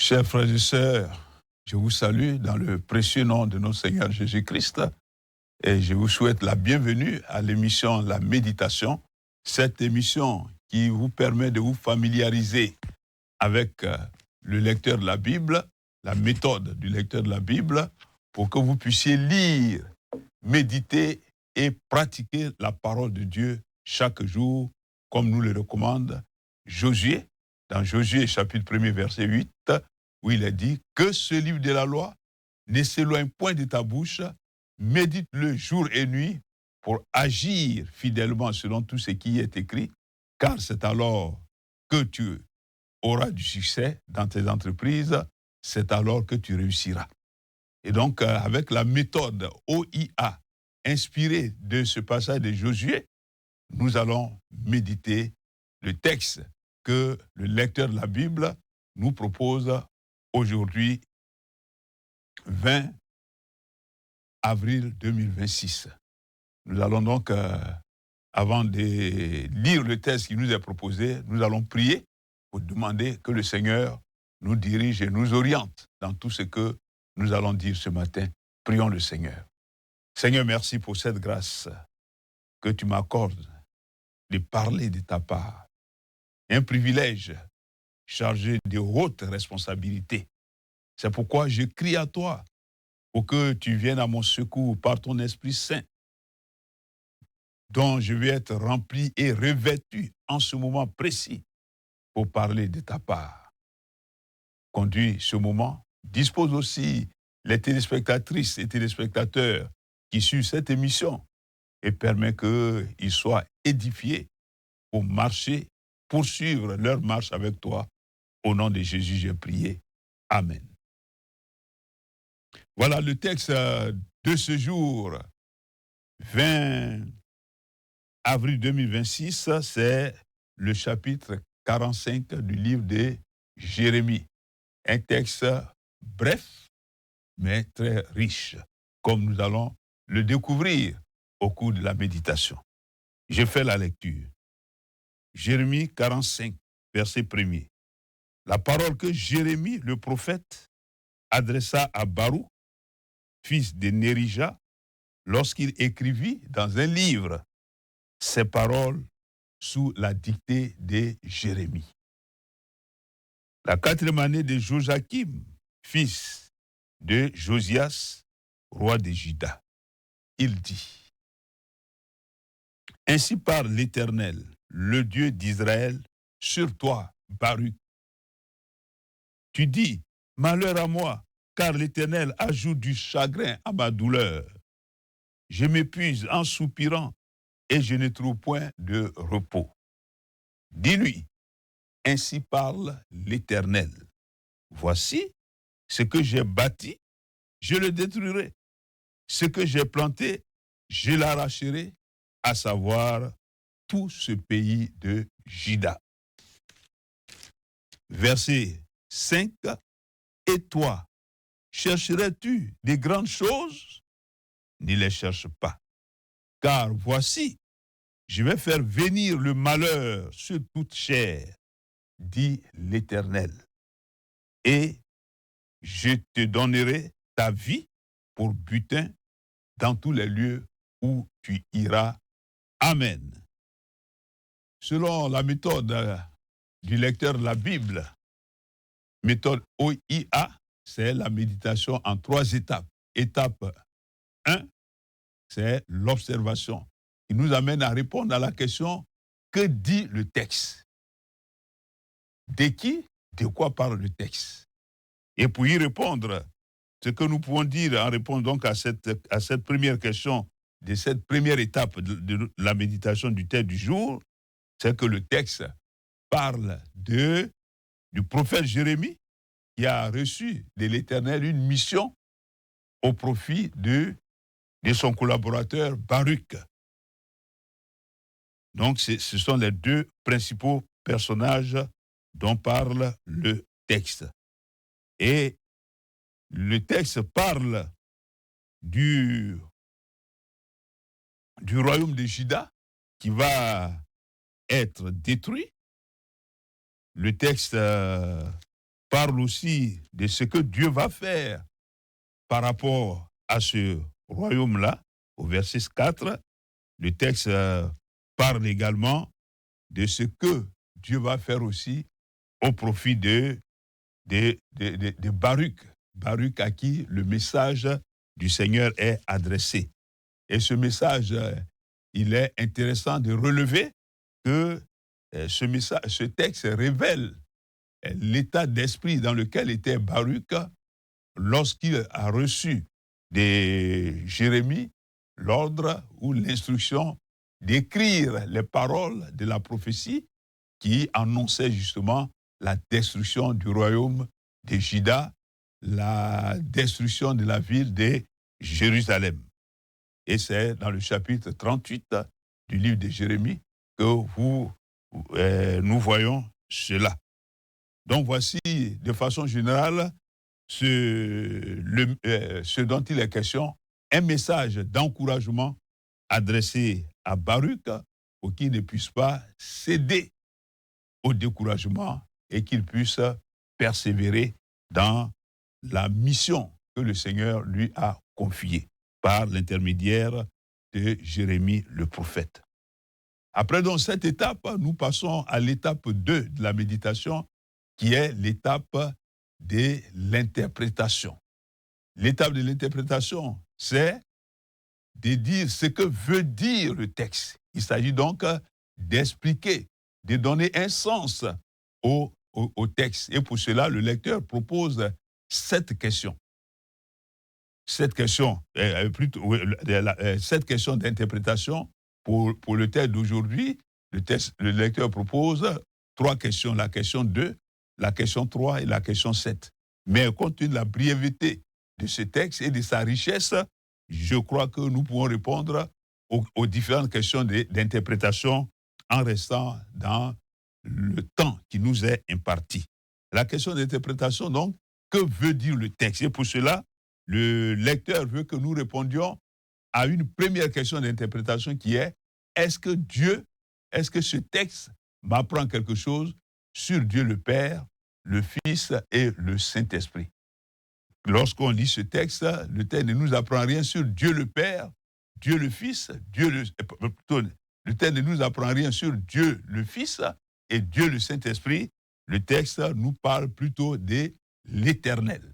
Chers frères et sœurs, je vous salue dans le précieux nom de notre Seigneur Jésus-Christ et je vous souhaite la bienvenue à l'émission La Méditation, cette émission qui vous permet de vous familiariser avec le lecteur de la Bible, la méthode du lecteur de la Bible, pour que vous puissiez lire, méditer et pratiquer la parole de Dieu chaque jour, comme nous le recommande Josué, dans Josué chapitre 1er verset 8, où il est dit « Que ce livre de la loi ne s'éloigne point de ta bouche, médite-le jour et nuit pour agir fidèlement selon tout ce qui est écrit, car c'est alors que tu auras du succès dans tes entreprises, c'est alors que tu réussiras. » Et donc, avec la méthode OIA, inspirée de ce passage de Josué, nous allons méditer le texte que le lecteur de la Bible nous propose aujourd'hui, 20 avril 2026. Nous allons donc, avant de lire le texte qui nous est proposé, nous allons prier pour demander que le Seigneur nous dirige et nous oriente dans tout ce que nous allons dire ce matin. Prions le Seigneur. Seigneur, merci pour cette grâce que tu m'accordes de parler de ta part. Un privilège chargé de hautes responsabilités. C'est pourquoi je crie à toi pour que tu viennes à mon secours par ton Esprit Saint, dont je vais être rempli et revêtu en ce moment précis pour parler de ta part. Conduis ce moment, dispose aussi les téléspectatrices et téléspectateurs qui suivent cette émission et permets qu'ils soient édifiés pour marcher, poursuivre leur marche avec toi. Au nom de Jésus, j'ai prié. Amen. Voilà le texte de ce jour, 20 avril 2026, c'est le chapitre 45 du livre de Jérémie. Un texte bref, mais très riche, comme nous allons le découvrir au cours de la méditation. Je fais la lecture. Jérémie 45, verset 1er. La parole que Jérémie, le prophète, adressa à Baruch, fils de Nérija, lorsqu'il écrivit dans un livre ces paroles sous la dictée de Jérémie. La 4e année de Joachim, fils de Josias, roi de Juda, il dit: Ainsi parle l'Éternel, le Dieu d'Israël, sur toi, Baruch. Tu dis: Malheur à moi, car l'Éternel ajoute du chagrin à ma douleur. Je m'épuise en soupirant et je ne trouve point de repos. Dis-lui: Ainsi parle l'Éternel. Voici ce que j'ai bâti, je le détruirai. Ce que j'ai planté, je l'arracherai, à savoir tout ce pays de Juda. Verset 5. Et toi, chercherais-tu des grandes choses? Ne les cherche pas. Car voici, je vais faire venir le malheur sur toute chair, dit l'Éternel. Et je te donnerai ta vie pour butin dans tous les lieux où tu iras. Amen. Selon la méthode du lecteur de la Bible, méthode OIA, c'est la méditation en 3 étapes. Étape 1, c'est l'observation, qui nous amène à répondre à la question: que dit le texte? De qui, de quoi parle le texte? Et pour y répondre, ce que nous pouvons dire en répondant donc à cette première question, de cette première étape de la méditation du texte du jour, c'est que le texte parle du prophète Jérémie, qui a reçu de l'Éternel une mission au profit de son collaborateur Baruch. Donc, ce sont les 2 principaux personnages dont parle le texte. Et le texte parle du royaume de Juda qui va être détruit. Le texte parle aussi de ce que Dieu va faire par rapport à ce royaume-là. Au verset 4, le texte parle également de ce que Dieu va faire aussi au profit de Baruch. Baruch à qui le message du Seigneur est adressé. Et ce message, il est intéressant de relever que ce texte révèle l'état d'esprit dans lequel était Baruch lorsqu'il a reçu de Jérémie l'ordre ou l'instruction d'écrire les paroles de la prophétie qui annonçait justement la destruction du royaume de Juda, la destruction de la ville de Jérusalem. Et c'est dans le chapitre 38 du livre de Jérémie que nous voyons cela. Donc voici de façon générale ce dont il est question, un message d'encouragement adressé à Baruch pour qu'il ne puisse pas céder au découragement et qu'il puisse persévérer dans la mission que le Seigneur lui a confiée par l'intermédiaire de Jérémie le prophète. Après donc cette étape, nous passons à l'étape 2 de la méditation, qui est l'étape de l'interprétation. L'étape de l'interprétation, c'est de dire ce que veut dire le texte. Il s'agit donc d'expliquer, de donner un sens au texte. Et pour cela, le lecteur propose 7 questions. Cette question d'interprétation pour le texte d'aujourd'hui, le lecteur propose 3 questions, la question 2, la question 3 et la question 7. Mais compte tenu de la brièveté de ce texte et de sa richesse, je crois que nous pouvons répondre aux différentes questions d'interprétation en restant dans le temps qui nous est imparti. La question d'interprétation, donc, que veut dire le texte? Et pour cela, le lecteur veut que nous répondions à une première question d'interprétation qui est: est-ce que ce texte m'apprend quelque chose sur Dieu le Père, le Fils et le Saint-Esprit? Lorsqu'on lit ce texte, le texte ne nous apprend rien sur Dieu le Père, Dieu le Fils, le texte ne nous apprend rien sur Dieu le Fils et Dieu le Saint-Esprit. Le texte nous parle plutôt de l'Éternel.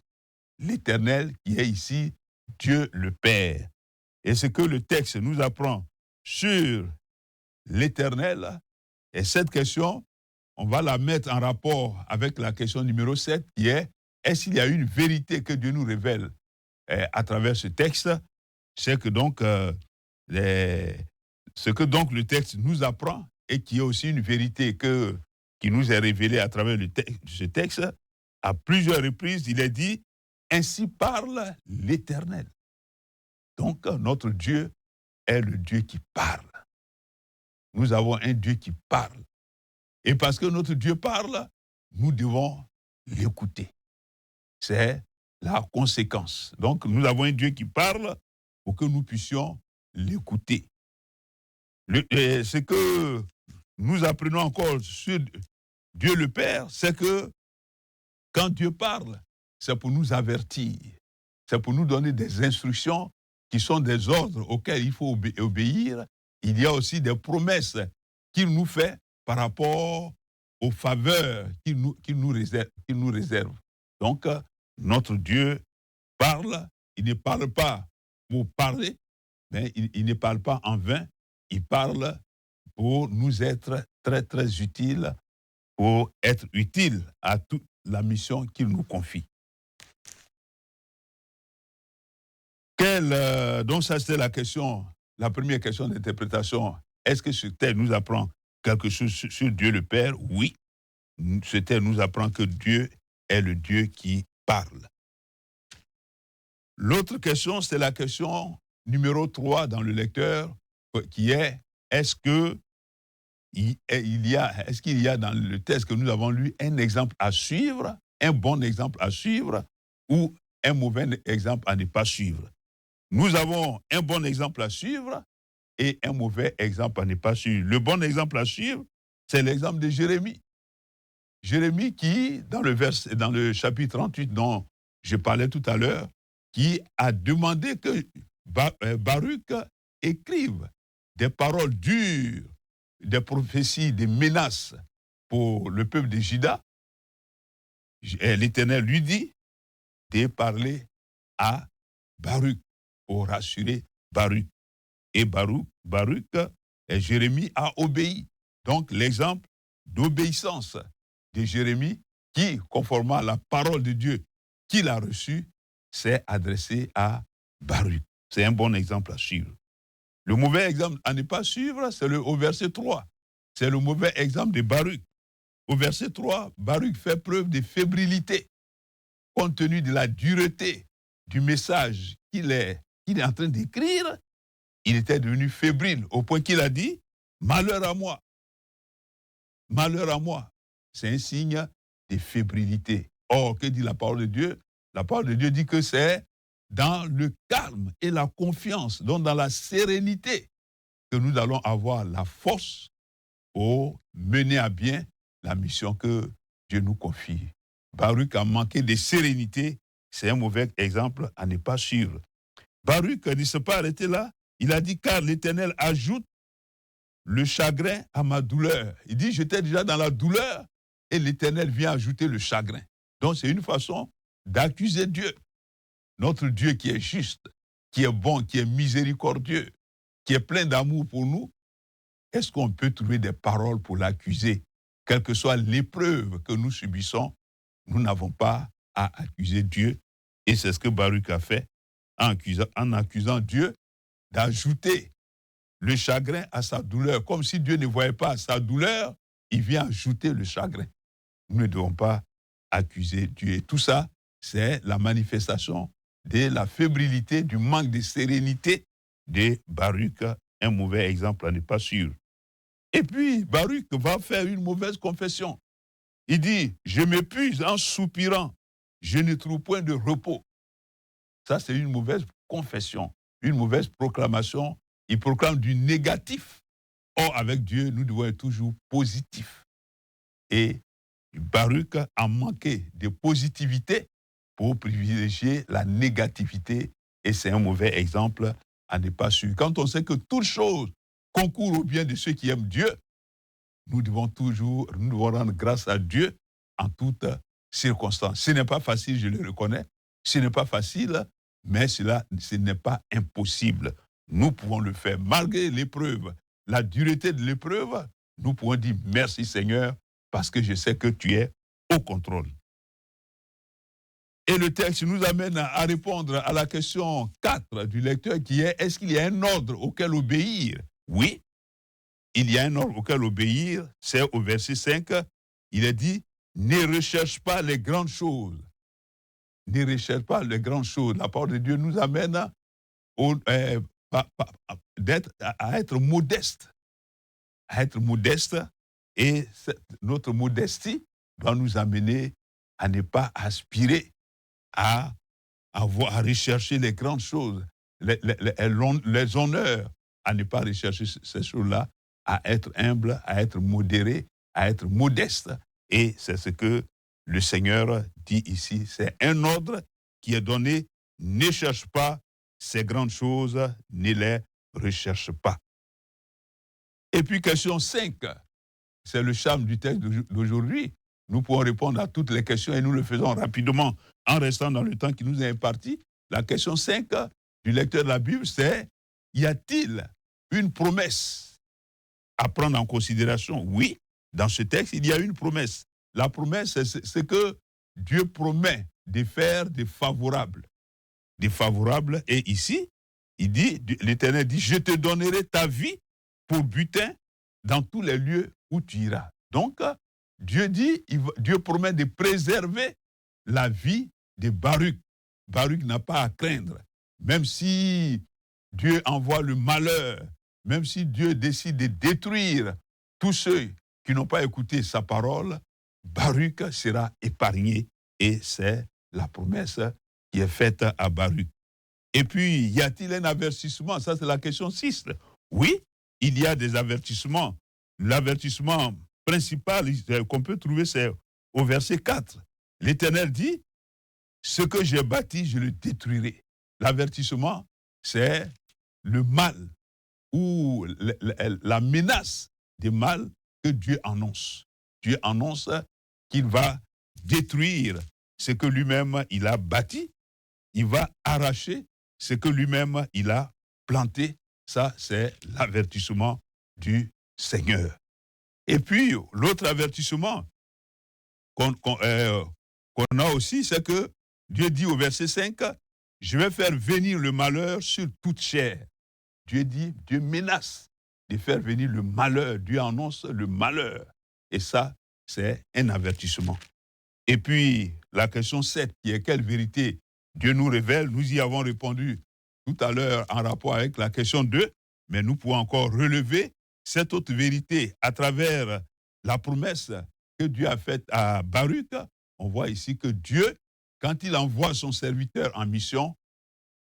L'Éternel qui est ici Dieu le Père. Et ce que le texte nous apprend sur l'Éternel, et cette question, on va la mettre en rapport avec la question numéro 7 qui est: est-ce qu'il y a une vérité que Dieu nous révèle à travers ce texte? C'est que donc, ce que donc le texte nous apprend et qui est aussi une vérité qui nous est révélée à travers ce texte, à plusieurs reprises, il est dit: ainsi parle l'Éternel. Donc, notre Dieu est le Dieu qui parle. Nous avons un Dieu qui parle. Et parce que notre Dieu parle, nous devons l'écouter. C'est la conséquence. Donc, nous avons un Dieu qui parle pour que nous puissions l'écouter. Ce que nous apprenons encore sur Dieu le Père, c'est que quand Dieu parle, c'est pour nous avertir, c'est pour nous donner des instructions qui sont des ordres auxquels il faut obéir. Il y a aussi des promesses qu'il nous fait par rapport aux faveurs qu'il nous réserve. Donc, notre Dieu parle, il ne parle pas pour parler, mais il ne parle pas en vain, il parle pour nous être très, très utile, pour être utile à toute la mission qu'il nous confie. Donc ça, c'était la première question d'interprétation. Est-ce que ce texte nous apprend quelque chose sur Dieu le Père? Oui. Ce texte nous apprend que Dieu est le Dieu qui parle. L'autre question, c'est la question numéro 3 dans le lecteur, qui est: est-ce qu'il y a dans le texte que nous avons lu un exemple à suivre, un bon exemple à suivre, ou un mauvais exemple à ne pas suivre? Nous avons un bon exemple à suivre et un mauvais exemple à ne pas suivre. Le bon exemple à suivre, c'est l'exemple de Jérémie. Jérémie qui, dans le chapitre 38 dont je parlais tout à l'heure, qui a demandé que Baruch écrive des paroles dures, des prophéties, des menaces pour le peuple de Juda. L'Éternel lui dit de parler à Baruch pour rassurer Baruch. Et Baruch, et Jérémie a obéi. Donc l'exemple d'obéissance de Jérémie qui, conformément à la parole de Dieu qu'il a reçue, s'est adressé à Baruch. C'est un bon exemple à suivre. Le mauvais exemple à ne pas suivre, c'est au verset 3. C'est le mauvais exemple de Baruch. Au verset 3, Baruch fait preuve de fébrilité, compte tenu de la dureté du message qu'il est en train d'écrire. Il était devenu fébrile au point qu'il a dit « Malheur à moi, malheur à moi ». C'est un signe de fébrilité. Or, que dit la parole de Dieu? La parole de Dieu dit que c'est dans le calme et la confiance, donc dans la sérénité, que nous allons avoir la force pour mener à bien la mission que Dieu nous confie. Baruch a manqué de sérénité, c'est un mauvais exemple à ne pas suivre. Baruch ne s'est pas arrêté là, il a dit, car l'Éternel ajoute le chagrin à ma douleur. Il dit, j'étais déjà dans la douleur et l'Éternel vient ajouter le chagrin. Donc c'est une façon d'accuser Dieu. Notre Dieu qui est juste, qui est bon, qui est miséricordieux, qui est plein d'amour pour nous, est-ce qu'on peut trouver des paroles pour l'accuser? Quelle que soit l'épreuve que nous subissons, nous n'avons pas à accuser Dieu. Et c'est ce que Baruch a fait en accusant Dieu d'ajouter le chagrin à sa douleur. Comme si Dieu ne voyait pas sa douleur, il vient ajouter le chagrin. Nous ne devons pas accuser Dieu. Et tout ça, c'est la manifestation de la fébrilité, du manque de sérénité de Baruch, un mauvais exemple à ne pas suivre. Et puis, Baruch va faire une mauvaise confession. Il dit, je m'épuise en soupirant, je ne trouve point de repos. Ça, c'est une mauvaise confession, une mauvaise proclamation. Il proclame du négatif. Or, avec Dieu, nous devons être toujours positifs. Et Baruch a manqué de positivité pour privilégier la négativité. Et c'est un mauvais exemple à ne pas suivre. Quand on sait que toute chose concourt au bien de ceux qui aiment Dieu, nous devons rendre grâce à Dieu en toutes circonstances. Ce n'est pas facile, je le reconnais. Ce n'est pas facile, mais ce n'est pas impossible. Nous pouvons le faire malgré l'épreuve, la dureté de l'épreuve. Nous pouvons dire merci Seigneur parce que je sais que tu es au contrôle. Et le texte nous amène à répondre à la question 4 du lecteur qui est, est-ce qu'il y a un ordre auquel obéir? Oui, il y a un ordre auquel obéir, c'est au verset 5, il est dit, ne recherche pas les grandes choses. Ne recherche pas les grandes choses. La parole de Dieu nous amène à être modeste. À être modeste, et notre modestie doit nous amener à ne pas aspirer à rechercher les grandes choses, les honneurs, à ne pas rechercher ces choses-là, à être humble, à être modéré, à être modeste. Et c'est ce que le Seigneur dit ici. C'est un ordre qui est donné. Ne cherche pas ces grandes choses, ne les recherche pas. Et puis question 5, c'est le charme du texte d'aujourd'hui. Nous pouvons répondre à toutes les questions et nous le faisons rapidement en restant dans le temps qui nous est imparti. La question 5 du lecteur de la Bible, c'est, y a-t-il une promesse à prendre en considération? Oui, dans ce texte, il y a une promesse. La promesse, c'est que Dieu promet de faire des favorables. Des favorables, et ici, il dit, l'Éternel dit, je te donnerai ta vie pour butin dans tous les lieux où tu iras. Donc, Dieu dit, Dieu promet de préserver la vie de Baruch. Baruch n'a pas à craindre. Même si Dieu envoie le malheur, même si Dieu décide de détruire tous ceux qui n'ont pas écouté sa parole, Baruch sera épargné. Et c'est la promesse qui est faite à Baruch. Et puis, y a-t-il un avertissement? Ça, c'est la question 6. Oui, il y a des avertissements. L'avertissement principal qu'on peut trouver, c'est au verset 4. L'Éternel dit, ce que j'ai bâti, je le détruirai. L'avertissement, c'est le mal ou la menace du mal que Dieu annonce. Dieu annonce qu'il va détruire ce que lui-même il a bâti, il va arracher ce que lui-même il a planté. Ça, c'est l'avertissement du Seigneur. Et puis, l'autre avertissement qu'on a aussi, c'est que Dieu dit au verset 5, je vais faire venir le malheur sur toute chair. Dieu dit, Dieu menace de faire venir le malheur. Dieu annonce le malheur. Et ça, c'est un avertissement. Et puis, la question 7, qui est quelle vérité Dieu nous révèle, nous y avons répondu tout à l'heure en rapport avec la question 2, mais nous pouvons encore relever cette autre vérité à travers la promesse que Dieu a faite à Baruch. On voit ici que Dieu, quand il envoie son serviteur en mission,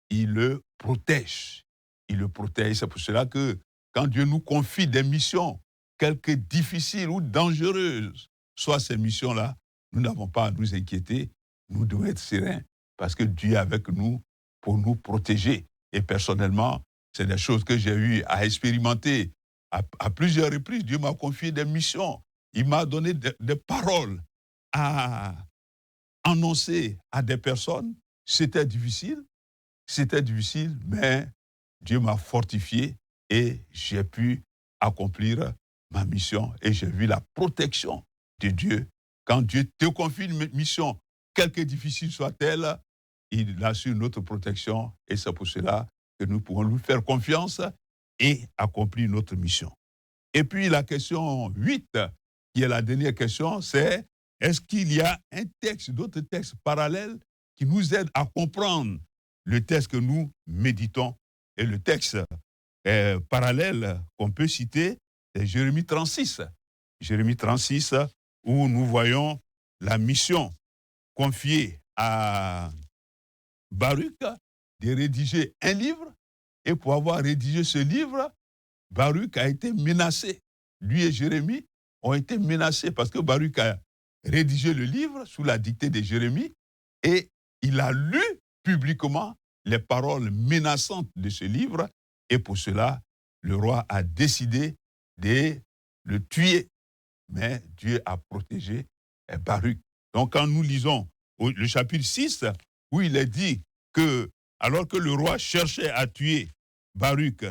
il le protège. Il le protège. C'est pour cela que quand Dieu nous confie des missions, quelque difficiles ou dangereuses soient ces missions-là, nous n'avons pas à nous inquiéter. Nous devons être sereins parce que Dieu est avec nous pour nous protéger. Et personnellement, c'est des choses que j'ai eu à expérimenter à plusieurs reprises. Dieu m'a confié des missions. Il m'a donné des paroles à annoncer à des personnes. C'était difficile, mais Dieu m'a fortifié et j'ai pu accomplir ma mission et j'ai vu la protection de Dieu. Quand Dieu te confie une mission, quelque difficile soit-elle, il assure notre protection et c'est pour cela que nous pouvons lui faire confiance et accomplir notre mission. Et puis la question 8, qui est la dernière question, c'est est-ce qu'il y a un texte, d'autres textes parallèles qui nous aident à comprendre le texte que nous méditons? Et le texte parallèle qu'on peut citer, c'est Jérémie 36. Jérémie 36, où nous voyons la mission confiée à Baruch de rédiger un livre. Et pour avoir rédigé ce livre, Baruch a été menacé. Lui et Jérémie ont été menacés parce que Baruch a rédigé le livre sous la dictée de Jérémie et il a lu publiquement les paroles menaçantes de ce livre et pour cela, le roi a décidé de le tuer. Mais Dieu a protégé Baruch. Donc quand nous lisons le chapitre 6, où il est dit que alors que le roi cherchait à tuer Baruch,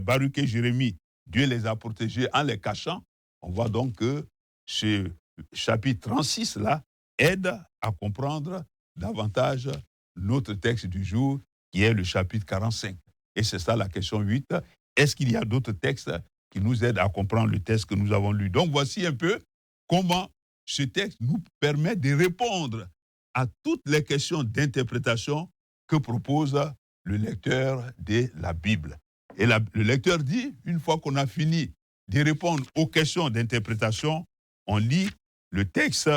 Baruch et Jérémie, Dieu les a protégés en les cachant. On voit donc que ce chapitre 36-là aide à comprendre davantage notre texte du jour, qui est le chapitre 45. Et c'est ça la question 8. Est-ce qu'il y a d'autres textes qui nous aident à comprendre le texte que nous avons lu? Donc voici un peu comment ce texte nous permet de répondre à toutes les questions d'interprétation que propose le lecteur de la Bible. Et le lecteur dit, une fois qu'on a fini de répondre aux questions d'interprétation, on lit le texte,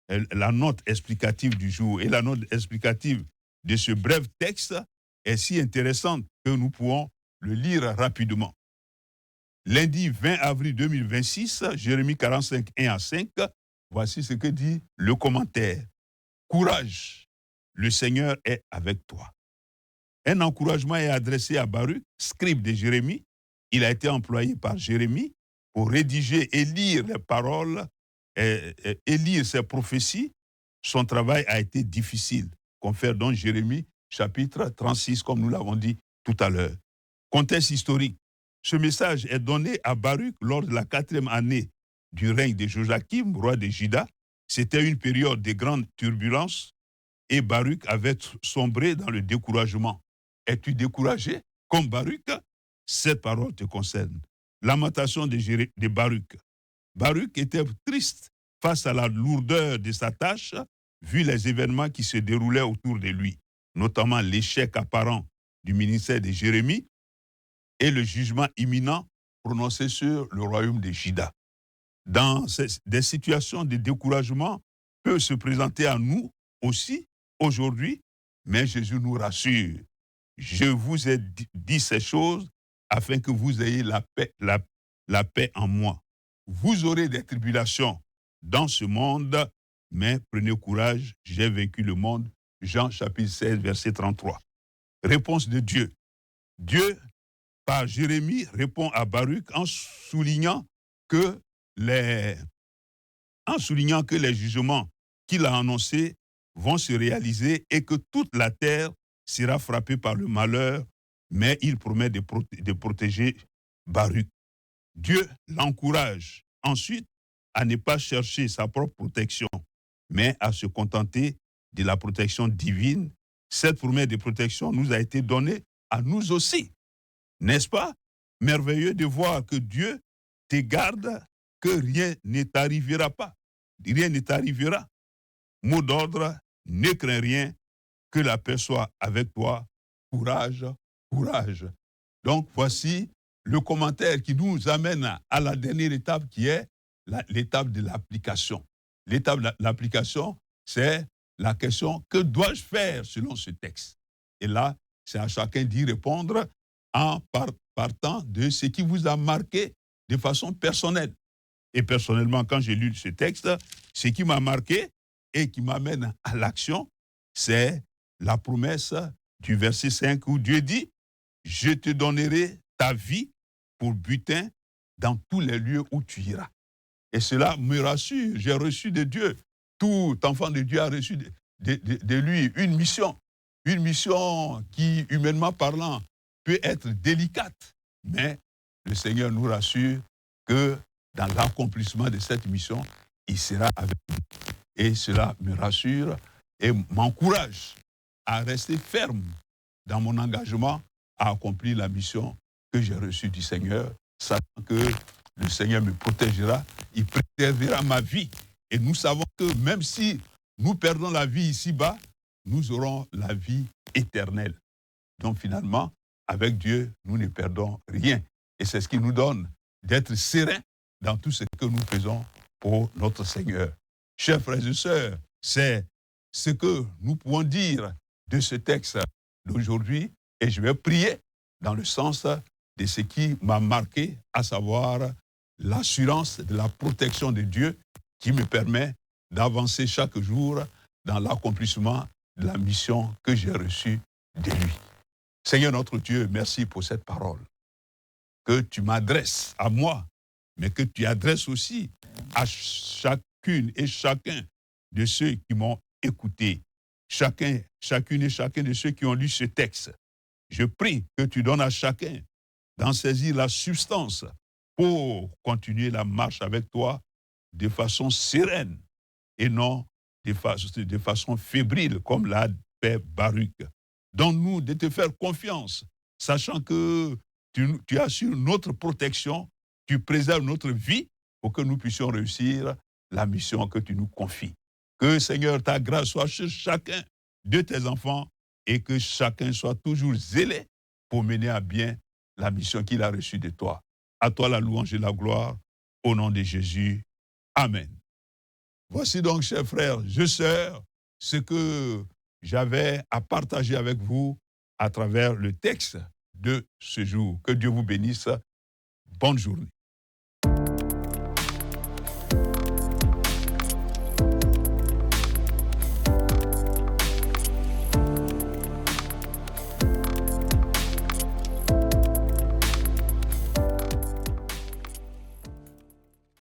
la note explicative du jour. Et la note explicative de ce bref texte est si intéressante que nous pouvons le lire rapidement. Lundi 20 avril 2026, Jérémie 45, 1 à 5, voici ce que dit le commentaire. Courage, le Seigneur est avec toi. Un encouragement est adressé à Baruch, scribe de Jérémie. Il a été employé par Jérémie pour rédiger et lire les paroles et lire ses prophéties. Son travail a été difficile, confère donc Jérémie, chapitre 36, comme nous l'avons dit tout à l'heure. Contexte historique. Ce message est donné à Baruch lors de la 4e année du règne de Joachim, roi de Juda. C'était une période de grande turbulence et Baruch avait sombré dans le découragement. Es-tu découragé comme Baruch? Cette parole te concerne. Lamentation de Baruch. Baruch était triste face à la lourdeur de sa tâche, vu les événements qui se déroulaient autour de lui, notamment l'échec apparent du ministère de Jérémie et le jugement imminent prononcé sur le royaume de Juda. Dans des situations de découragement peuvent se présenter à nous aussi aujourd'hui, mais Jésus nous rassure. Je vous ai dit ces choses afin que vous ayez la paix en moi. vous aurez des tribulations dans ce monde, mais prenez courage, j'ai vaincu le monde. Jean chapitre 16, verset 33. Réponse de Dieu. Dieu, par Jérémie, répond à Baruch en soulignant que les jugements qu'il a annoncés vont se réaliser et que toute la terre sera frappée par le malheur, mais il promet de protéger Baruch. Dieu l'encourage ensuite à ne pas chercher sa propre protection, mais à se contenter de la protection divine. Cette promesse de protection nous a été donnée à nous aussi. N'est-ce pas merveilleux de voir que Dieu te garde, que rien ne t'arrivera pas. Rien ne t'arrivera. Mot d'ordre, ne crains rien, que la paix soit avec toi. Courage, courage. Donc voici le commentaire qui nous amène à la dernière étape qui est l'étape de l'application. L'étape de l'application, c'est la question, que dois-je faire selon ce texte? Et là, c'est à chacun d'y répondre en partant de ce qui vous a marqué de façon personnelle. Et personnellement, quand j'ai lu ce texte, ce qui m'a marqué et qui m'amène à l'action, c'est la promesse du verset 5 où Dieu dit « Je te donnerai ta vie pour butin dans tous les lieux où tu iras. » Et cela me rassure, j'ai reçu de Dieu, tout enfant de Dieu a reçu de lui une mission qui, humainement parlant, peut être délicate, mais le Seigneur nous rassure que dans l'accomplissement de cette mission, il sera avec nous. Et cela me rassure et m'encourage à rester ferme dans mon engagement à accomplir la mission que j'ai reçue du Seigneur, sachant que le Seigneur me protégera, il préservera ma vie. Et nous savons que même si nous perdons la vie ici-bas, nous aurons la vie éternelle. Donc finalement, avec Dieu, nous ne perdons rien. Et c'est ce qui nous donne d'être sereins dans tout ce que nous faisons pour notre Seigneur. Chers frères et sœurs, c'est ce que nous pouvons dire de ce texte d'aujourd'hui. Et je vais prier dans le sens de ce qui m'a marqué, à savoir l'assurance de la protection de Dieu qui me permet d'avancer chaque jour dans l'accomplissement de la mission que j'ai reçue de lui. Seigneur notre Dieu, merci pour cette parole que tu m'adresses à moi, mais que tu adresses aussi à chacune et chacun de ceux qui m'ont écouté, chacune et chacun de ceux qui ont lu ce texte. Je prie que tu donnes à chacun d'en saisir la substance pour continuer la marche avec toi de façon sereine et non de façon fébrile comme l'a fait Baruch. Donne-nous de te faire confiance, sachant que tu assures notre protection, tu préserves notre vie pour que nous puissions réussir la mission que tu nous confies. Que, Seigneur, ta grâce soit sur chacun de tes enfants et que chacun soit toujours zélé pour mener à bien la mission qu'il a reçue de toi. À toi la louange et la gloire, au nom de Jésus. Amen. Voici donc, chers frères et sœurs, ce que j'avais à partager avec vous à travers le texte de ce jour. Que Dieu vous bénisse. Bonne journée.